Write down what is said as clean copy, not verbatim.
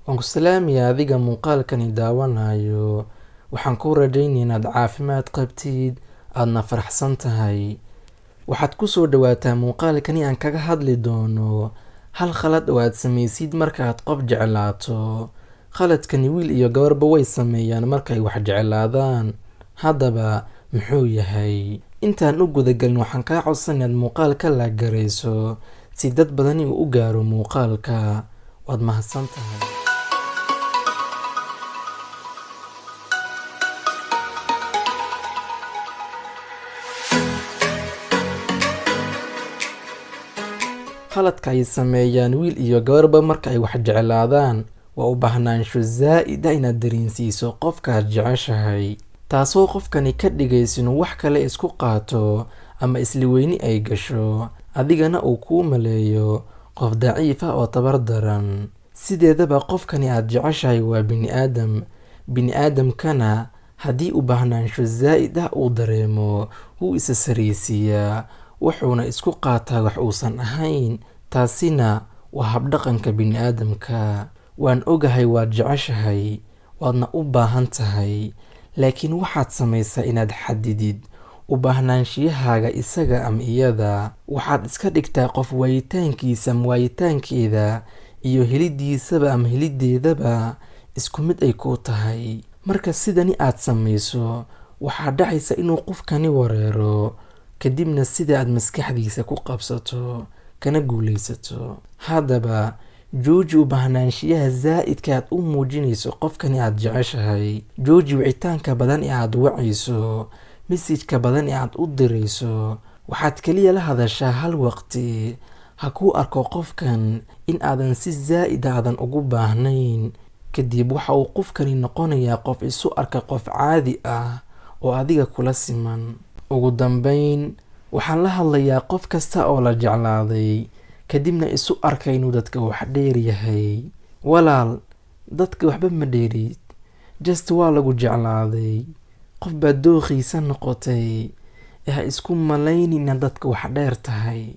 Waan ku salaamayaa adiga muuqaalkani daawanayo. Waxaan ku rajaynayaa inaad caafimaad qabtid, aadna faraxsan tahay. Waxaad ku soo dhawaataa muuqaalkani aan kaga hadli doono hal khalad oo aad samaysid markaad qof jeclaato. Khaladkani wiil iyo gabarba way sameeyaan markay wax jeclaadaan. Haddaba muxuu yahay? Intaan u gudagalin waxaan kaa codsanayaa inaad muuqaalka la garayso si dad badani u gaaro muuqaalka. Waad mahadsan tahay. Khaladka ay sameeyaan wiil iyo gabarba marka ay wax jeclaadaan waa u baahnaansho zaa'id ah inaad dareensiiso qofkaad jeceshahay, taasoo qofkani ka dhigaysa inuu wax kale isku qaato ama isla weyni ay gasho, adigana uu kuu maleeyo qof daciif ah oo tabar daran. Sideedaba qofkani aad jeceshahay waa bini'aadamkana haddii u baahnaansho zaa'id ah uu dareemo wuu isa saraysiiyaa, wuxuuna isku qaataa wax uusan ahayn. Taasina waa habdhaqanka bini'aadamka. Waan ogahay waad jeceshahay, waadna u baahan tahay, laakiin waxaad samaysaa inaad xadidid u baahnaanshiyahaga isaga ama iyada. Waxaad iska dhigtaa qof waayitaankiisa ama waayitaankeeda iyo helidiisaba ama helideedaba isku mid ay ku tahay. Marka sidani aad samayso, waxaa dhacaysa inuu qofkani wareero, kadibna sida aad maskaxdiisa ku qabsato kana guulaysato. Haddaba jooji u baahnaanshiyaha zaa'idka aad u muujinayso qofkani aad jeceshahay. Jooji wicitaanka badan ee aad wacayso, mesajka badan ee aad u dirayso. Waxaad kaliya la hadashaa hal waqti. Ha kuu arko qofkan in aadan si zaa'id aadan ugu baahnayn. Kadib waxa uu qofkani noqonayaa qof isu arka qof caadi ah oo adiga kula siman. Ugu dambayn, waxaan la hadlayaa qof kasta oo la jeclaaday kadibna isu arka inuu dadka wax dheer yahay. Walaal, dadka waxba ma dheerid, just waa lagu jeclaaday. Qof baad dooqiisa noqotay, ha isku malaynin inaad dadka wax dheer tahay.